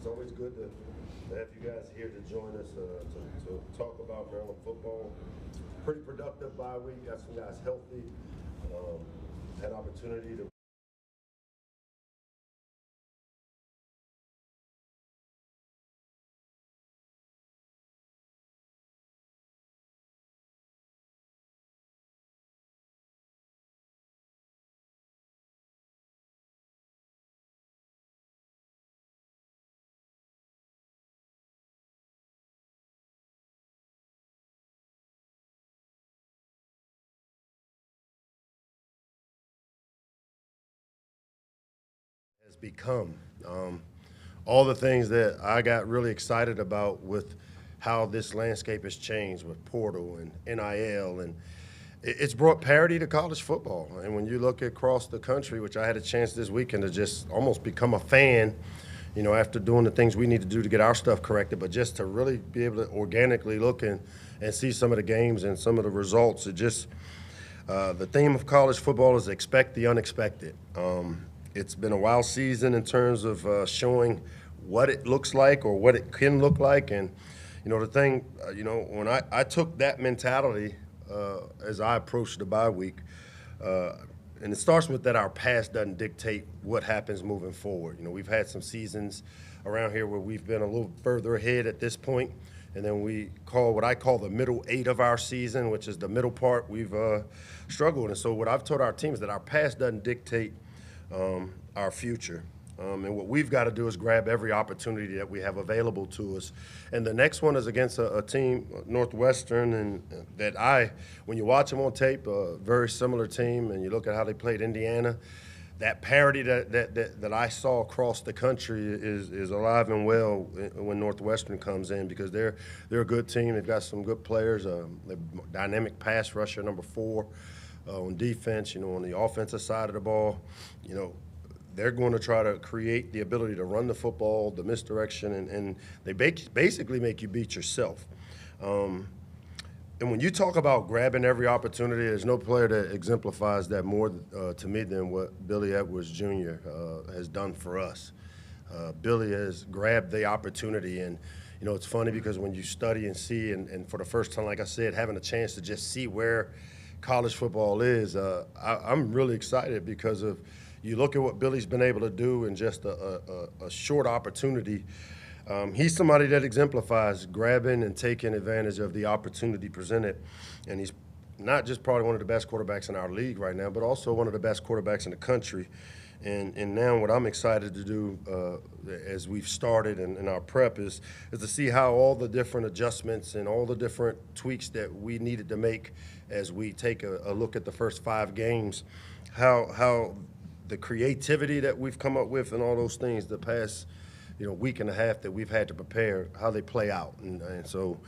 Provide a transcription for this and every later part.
It's always good to have you guys here to join us to talk about Maryland football. Pretty productive bye week. Got some guys healthy. Um, had opportunity to has become. Um, all the things that I got really excited about with how this landscape has changed with portal and NIL, and it's brought parity to college football. And when you look across the country, which I had a chance this weekend to just almost become a fan, after doing the things we need to do to get our stuff corrected, but just to really be able to organically look and see some of the games and some of the results. It just the theme of college football is expect the unexpected. It's been a wild season in terms of showing what it looks like or what it can look like. And, the thing, when I took that mentality as I approached the bye week, and it starts with that our past doesn't dictate what happens moving forward. We've had some seasons around here where we've been a little further ahead at this point, and then we call what I call the middle eight of our season, which is the middle part we've struggled. And so what I've told our team is that our past doesn't dictate our future. And what we've got to do is grab every opportunity that we have available to us. And the next one is against a team, Northwestern, and when you watch them on tape, a very similar team, and you look at how they played Indiana, that parity that I saw across the country is alive and well when Northwestern comes in, because they're a good team. They've got some good players. They're dynamic pass rusher, number 4 on defense. On the offensive side of the ball, they're going to try to create the ability to run the football, the misdirection, and they basically make you beat yourself. And when you talk about grabbing every opportunity, there's no player that exemplifies that more to me than what Billy Edwards Jr. Has done for us. Billy has grabbed the opportunity, and it's funny because when you study and see, and for the first time, like I said, having a chance to just see where college football is, I'm really excited because of you look at what Billy's been able to do in just a short opportunity. He's somebody that exemplifies grabbing and taking advantage of the opportunity presented, and he's not just probably one of the best quarterbacks in our league right now, but also one of the best quarterbacks in the country. And now what I'm excited to do as we've started in our prep is to see how all the different adjustments and all the different tweaks that we needed to make as we take a look at the first 5 games, how the creativity that we've come up with and all those things the past week and a half that we've had to prepare, how they play out. And so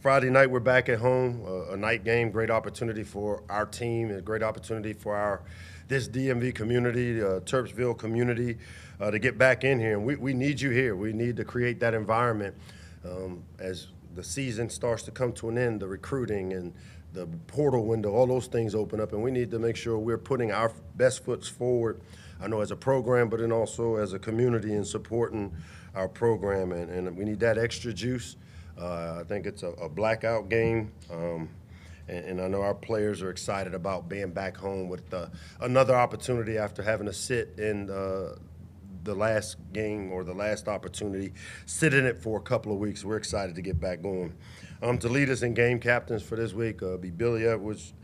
Friday night we're back at home, a night game, great opportunity for our team, a great opportunity for this DMV community, Terpsville community, to get back in here. And we need you here. We need to create that environment as the season starts to come to an end, the recruiting and the portal window, all those things open up, and we need to make sure we're putting our best foot forward, I know as a program, but then also as a community and supporting our program, and we need that extra juice. I think it's a blackout game, and I know our players are excited about being back home with another opportunity after having to sit in the last game or the last opportunity, sit in it for a couple of weeks. We're excited to get back going. To lead us in game captains for this week be Billy Edwards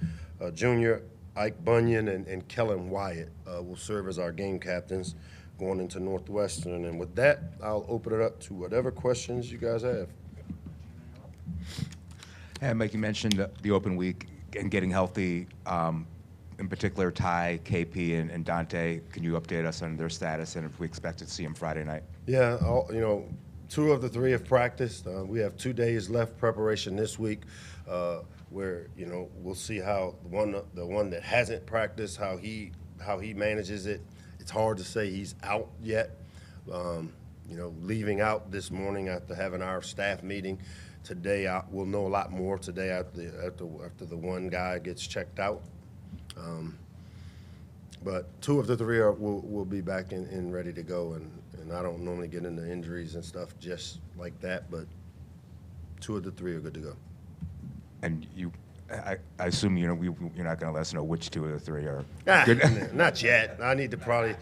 Jr., Ike Bunyan, and Kellen Wyatt will serve as our game captains going into Northwestern. And with that, I'll open it up to whatever questions you guys have. And Mike, you mentioned the open week and getting healthy, in particular Ty, KP, and Dante. Can you update us on their status and if we expect to see them Friday night? Yeah, 2 of the 3 have practiced. We have 2 days left preparation this week where, we'll see how the one that hasn't practiced, how he manages it. It's hard to say he's out yet. Leaving out this morning after having our staff meeting. Today, we'll know a lot more today after the one guy gets checked out. But 2 of the 3 will be back and ready to go, and and I don't normally get into injuries and stuff just like that, but 2 of the 3 are good to go. And I assume you're not going to let us know which 2 of the 3 are Ah, good. not yet. I need to probably.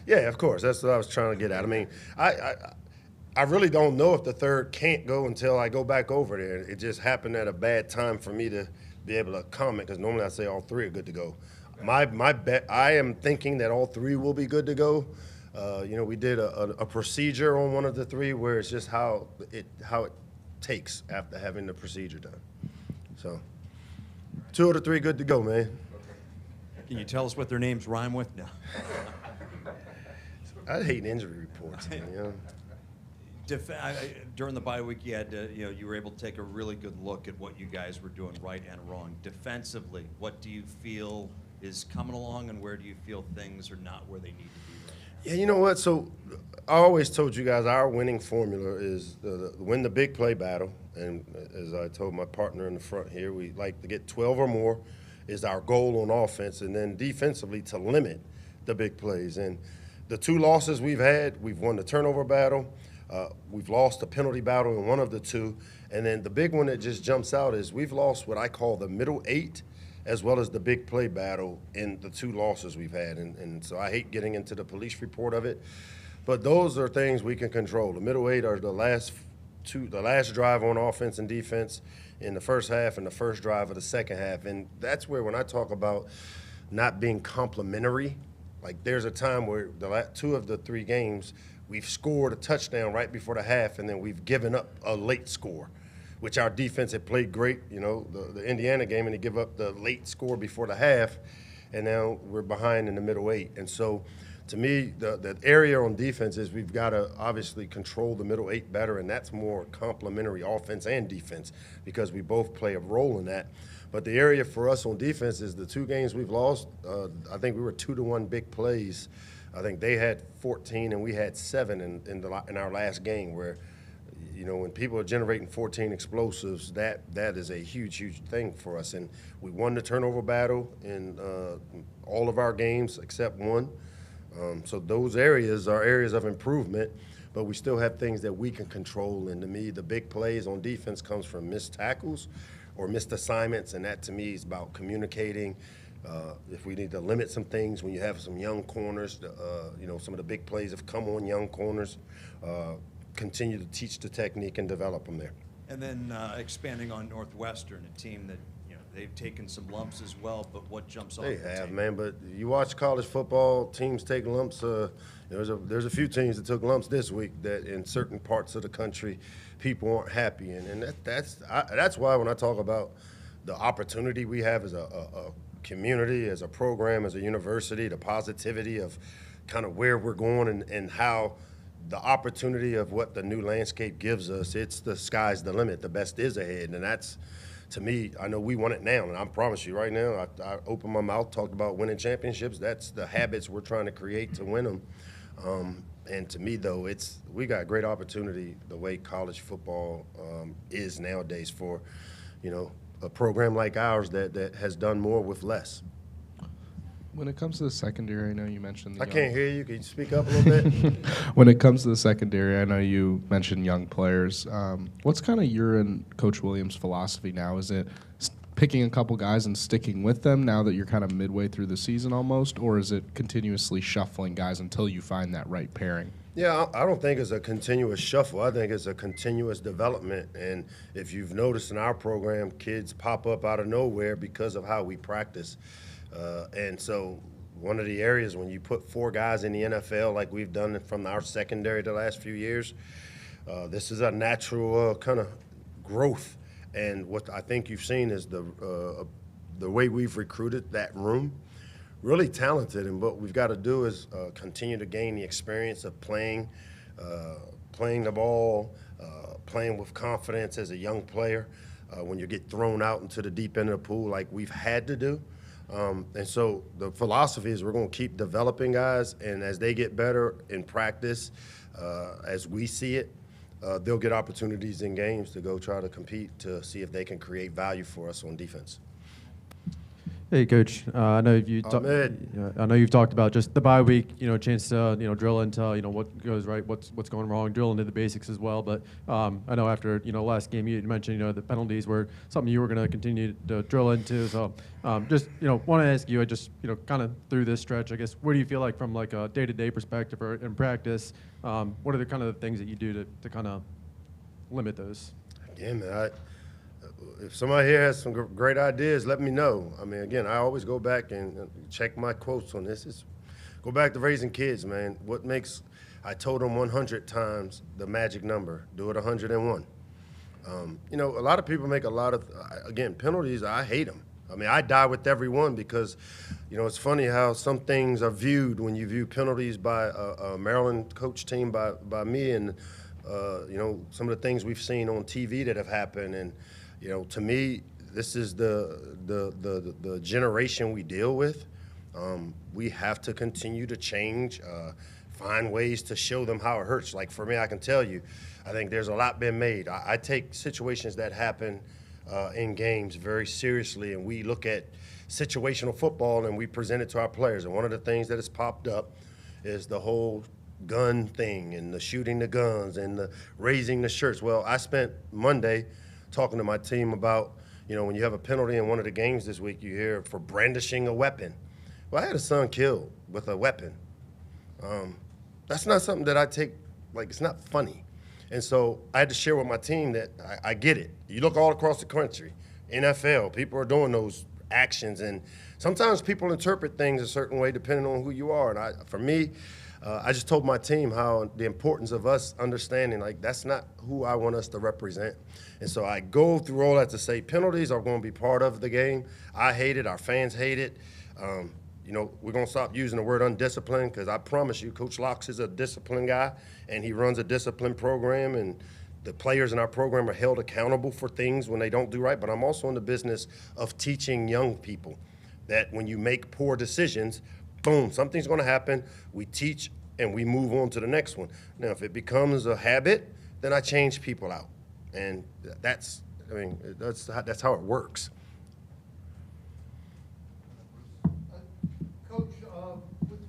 Yeah, of course. That's what I was trying to get at. I mean, I really don't know if the third can't go until I go back over there. It just happened at a bad time for me to be able to comment because normally I say all 3 are good to go. My bet. I am thinking that all 3 will be good to go. We did a procedure on one of the 3 where it's just how it takes after having the procedure done. So 2 of the 3 good to go, man. Can you tell us what their names rhyme with? No. I hate injury reports, man, you know. During the bye week, you were able to take a really good look at what you guys were doing right and wrong. Defensively, what do you feel is coming along, and where do you feel things are not where they need to be? Yeah, you know what? So I always told you guys our winning formula is win the big play battle. And as I told my partner in the front here, we like to get 12 or more is our goal on offense, and then defensively to limit the big plays. And the 2 losses we've had, we've won the turnover battle. We've lost the penalty battle in one of the 2. And then the big one that just jumps out is we've lost what I call the middle 8 as well as the big play battle in the 2 losses we've had. And so I hate getting into the police report of it. But those are things we can control. The middle 8 are the last drive on offense and defense in the first half and the first drive of the second half. And that's where when I talk about not being complimentary, like there's a time where the 2 of the 3 games we've scored a touchdown right before the half, and then we've given up a late score, which our defense had played great. You know, the Indiana game, and they give up the late score before the half, and now we're behind in the middle 8. And so to me, the area on defense is we've got to obviously control the middle 8 better, and that's more complementary offense and defense because we both play a role in that. But the area for us on defense is the 2 games we've lost. I think we were 2-1 big plays. I think they had 14 and we had 7 in our last game where, you know, when people are generating 14 explosives, that is a huge thing for us. And we won the turnover battle in all of our games except one. So those areas are areas of improvement, but we still have things that we can control. And to me, the big plays on defense comes from missed tackles or missed assignments, and that to me is about communicating. If we need to limit some things when you have some young corners, some of the big plays have come on young corners, continue to teach the technique and develop them there. And then expanding on Northwestern, a team that, they've taken some lumps as well, but what jumps off They the have, tape? man, but you watch college football, teams take lumps. There's a few teams that took lumps this week that in certain parts of the country people aren't happy in. And that's why when I talk about the opportunity we have as a community, as a program, as a university, the positivity of kind of where we're going and how the opportunity of what the new landscape gives us, it's the sky's the limit. The best is ahead. And that's, to me, I know we want it now. And I promise you right now, I opened my mouth, talked about winning championships. That's the habits we're trying to create to win them. And to me, though, we got great opportunity the way college football is nowadays for, a program like ours that has done more with less. When it comes to the secondary, I know you mentioned I can't hear you. Can you speak up a little bit? When it comes to the secondary, I know you mentioned young players. What's kind of your and Coach Williams' philosophy now? Is it picking a couple guys and sticking with them now that you're kind of midway through the season almost, or is it continuously shuffling guys until you find that right pairing? Yeah, I don't think it's a continuous shuffle. I think it's a continuous development. And if you've noticed in our program, kids pop up out of nowhere because of how we practice. And so one of the areas when you put 4 guys in the NFL like we've done from our secondary the last few years, this is a natural kind of growth. And what I think you've seen is the way we've recruited that room. Really talented, and what we've got to do is continue to gain the experience of playing the ball, playing with confidence as a young player when you get thrown out into the deep end of the pool like we've had to do. And so the philosophy is we're going to keep developing guys, and as they get better in practice, as we see it, they'll get opportunities in games to go try to compete to see if they can create value for us on defense. Hey, Coach. I know I know you've talked about just the bye week. Chance to drill into what goes right, what's going wrong, drill into the basics as well. But I know after last game you mentioned the penalties were something you were going to continue to drill into. So just want to ask you, I just kind of through this stretch, I guess, where do you feel like from like a day-to-day perspective or in practice, what are the kind of the things that you do to kind of limit those? Yeah, man. If somebody here has some great ideas, let me know. I mean, again, I always go back and check my quotes on this. Go back to raising kids, man. I told them 100 times the magic number. Do it 101. A lot of people make a lot of, again, penalties. I hate them. I mean, I die with every one because, it's funny how some things are viewed when you view penalties by a Maryland coach team by me and, some of the things we've seen on TV that have happened. And, to me, this is the generation we deal with. We have to continue to change, find ways to show them how it hurts. Like for me, I can tell you, I think there's a lot been made. I take situations that happen in games very seriously, and we look at situational football and we present it to our players. And one of the things that has popped up is the whole gun thing and the shooting the guns and the raising the shirts. Well, I spent Monday talking to my team about, when you have a penalty in one of the games this week, you hear for brandishing a weapon. Well, I had a son killed with a weapon. That's not something that I take, it's not funny. And so I had to share with my team that I get it. You look all across the country, NFL, people are doing those actions, and sometimes people interpret things a certain way depending on who you are. And for me, I just told my team how the importance of us understanding, that's not who I want us to represent. And so I go through all that to say penalties are going to be part of the game. I hate it. Our fans hate it. We're going to stop using the word undisciplined because I promise you, Coach Locks is a disciplined guy, and he runs a disciplined program, and the players in our program are held accountable for things when they don't do right. But I'm also in the business of teaching young people that when you make poor decisions, boom, something's going to happen. We teach and we move on to the next one. Now, if it becomes a habit, then I change people out, and that's how it works. Coach, with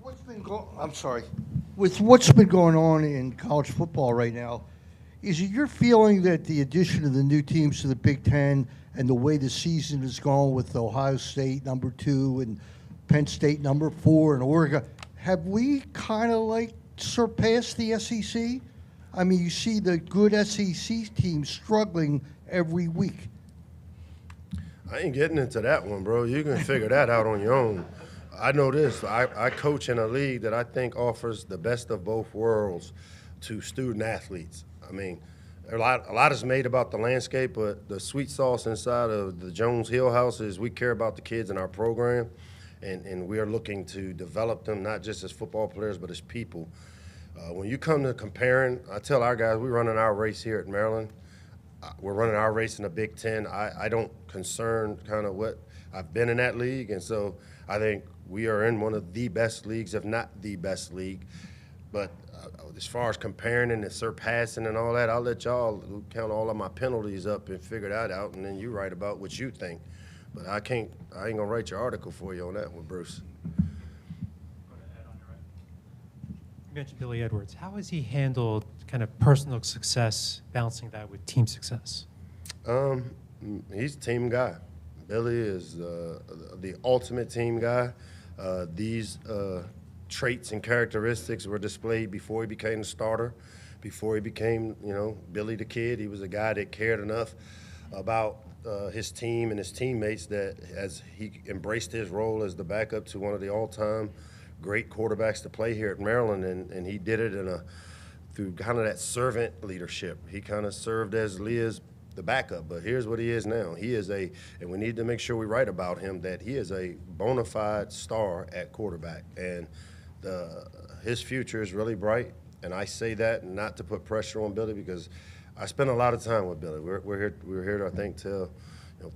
what's been going on in college football right now, is it your feeling that the addition of the new teams to the Big Ten and the way the season is going with Ohio State #2 and Penn State #4 and Oregon, have we kind of surpassed the SEC? I mean, you see the good SEC teams struggling every week. I ain't getting into that one, bro. You can figure that out on your own. I know this. I coach in a league that I think offers the best of both worlds to student athletes. I mean, a lot is made about the landscape, but the sweet sauce inside of the Jones Hill House is we care about the kids in our program, and we are looking to develop them not just as football players but as people. When you come to comparing, I tell our guys, we're running our race here at Maryland. We're running our race in the Big Ten. I don't concern kind of what I've been in that league, and so I think we are in one of the best leagues, if not the best league. But as far as comparing and surpassing and all that, I'll let y'all count all of my penalties up and figure that out, and then you write about what you think. But I ain't gonna write your article for you on that one, Bruce. You mentioned Billy Edwards. How has he handled kind of personal success, balancing that with team success? He's a team guy. Billy is the ultimate team guy. These traits and characteristics were displayed before he became a starter, before he became, Billy the Kid. He was a guy that cared enough about his team and his teammates that as he embraced his role as the backup to one of the all-time great quarterbacks to play here at Maryland, and he did it through kind of that servant leadership. He kind of served as Leah's the backup, but here's what he is now. He is and we need to make sure we write about him, that he is a bona fide star at quarterback, and his future is really bright. And I say that not to put pressure on Billy because I spent a lot of time with Billy. We were here, I think, till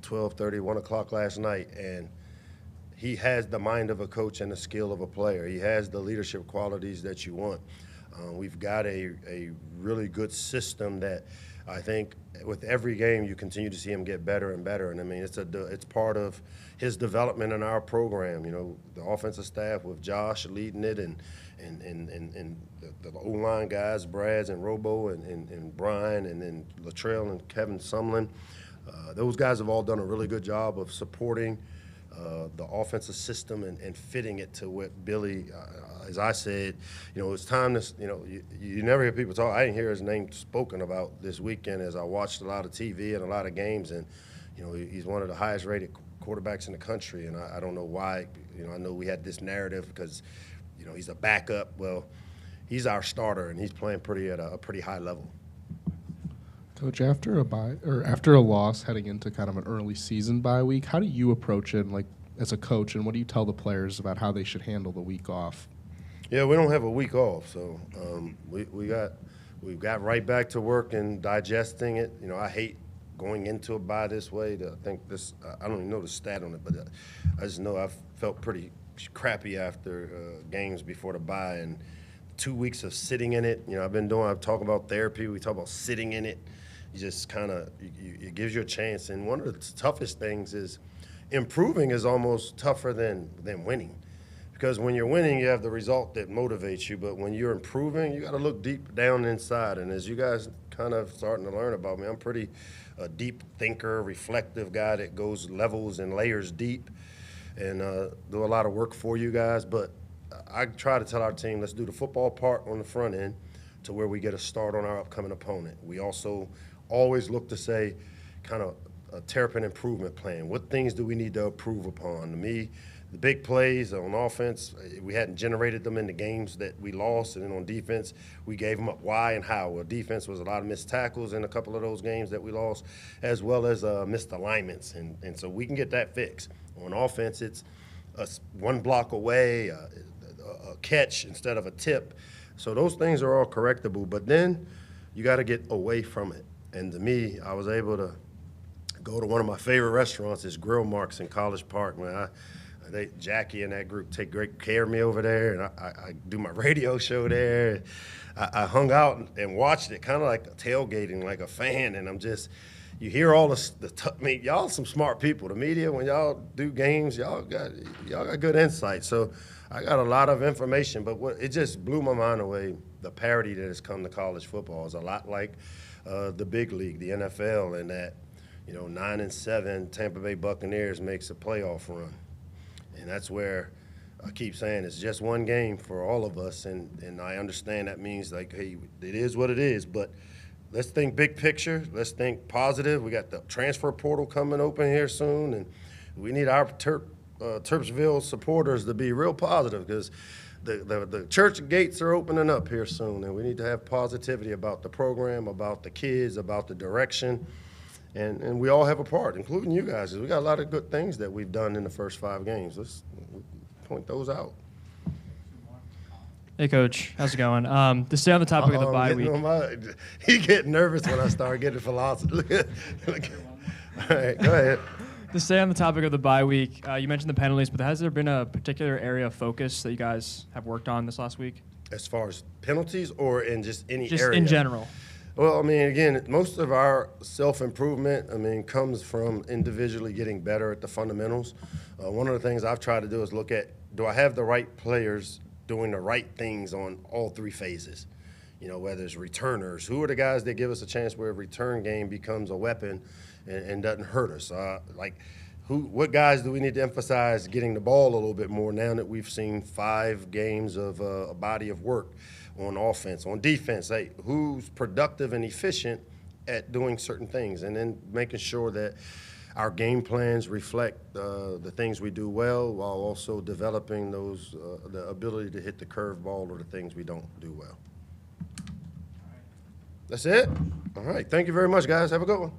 12:30, 1 o'clock last night, and he has the mind of a coach and the skill of a player. He has the leadership qualities that you want. We've got a really good system that I think with every game, you continue to see him get better and better. And I mean, it's part of his development in our program. You know, the offensive staff with Josh leading it, and the O-line guys, Brads and Robo and Brian, and then Latrell and Kevin Sumlin. Those guys have all done a really good job of supporting the offensive system and fitting it to what Billy, as I said, you know, it's time to, you know, you never hear people talk. I didn't hear his name spoken about this weekend as I watched a lot of TV and a lot of games, and, you know, he's one of the highest rated quarterbacks in the country, and I don't know why. You know, I know we had this narrative because, you know, he's a backup. Well, he's our starter, and he's playing at a pretty high level. Coach, after a loss heading into kind of an early season bye week, how do you approach it, like as a coach, and what do you tell the players about how they should handle the week off? Yeah, we don't have a week off, so we got right back to work and digesting it. You know, I hate going into a bye this way. I think this, I don't even know the stat on it, but I just know I felt pretty crappy after games before the bye, and 2 weeks of sitting in it. You know, I've talked about therapy. We talk about sitting in it. You just kind of, it gives you a chance. And one of the toughest things is improving is almost tougher than winning. Because when you're winning, you have the result that motivates you. But when you're improving, you got to look deep down inside. And as you guys kind of starting to learn about me, I'm pretty a deep thinker, reflective guy that goes levels and layers deep and do a lot of work for you guys. But I try to tell our team, let's do the football part on the front end to where we get a start on our upcoming opponent. We also always look to say kind of a Terrapin improvement plan. What things do we need to improve upon? To me, the big plays on offense, we hadn't generated them in the games that we lost, and then on defense, we gave them up why and how. Well, defense was a lot of missed tackles in a couple of those games that we lost, as well as missed alignments, and so we can get that fixed. On offense, it's one block away, a catch instead of a tip. So those things are all correctable, but then you got to get away from it. And to me, I was able to go to one of my favorite restaurants, it's Grill Marks in College Park. Man, Jackie and that group take great care of me over there, and I do my radio show there. I hung out and watched it, kind of like tailgating, like a fan, and I'm just, you hear all I mean, y'all some smart people. The media, when y'all do games, y'all got good insight. So I got a lot of information, but it just blew my mind away. The parity that has come to college football is a lot like the big league, the NFL, and that, you know, 9-7 Tampa Bay Buccaneers makes a playoff run. And that's where I keep saying it's just one game for all of us, and I understand that means, like, hey, it is what it is, but let's think big picture. Let's think positive. We got the transfer portal coming open here soon, and we need our Terpsville supporters to be real positive because the church gates are opening up here soon, and we need to have positivity about the program, about the kids, about the direction. And we all have a part, including you guys, 'cause we got a lot of good things that we've done in the first 5 games. Let's point those out. Hey, Coach. How's it going? To stay on the topic of the bye week. He get nervous when I start getting philosophy. Look at. All right, go ahead. To stay on the topic of the bye week, you mentioned the penalties, but has there been a particular area of focus that you guys have worked on this last week? As far as penalties or in just any Just area? in general. Well, I mean, again, most of our self-improvement, I mean, comes from individually getting better at the fundamentals. One of the things I've tried to do is look at, do I have the right players doing the right things on all 3 phases? You know, whether it's returners, who are the guys that give us a chance where a return game becomes a weapon and doesn't hurt us? What guys do we need to emphasize getting the ball a little bit more now that we've seen 5 games of a body of work on offense? On defense, hey, who's productive and efficient at doing certain things? And then making sure that our game plans reflect the things we do well while also developing those the ability to hit the curveball or the things we don't do well. That's it? All right. Thank you very much, guys. Have a good one.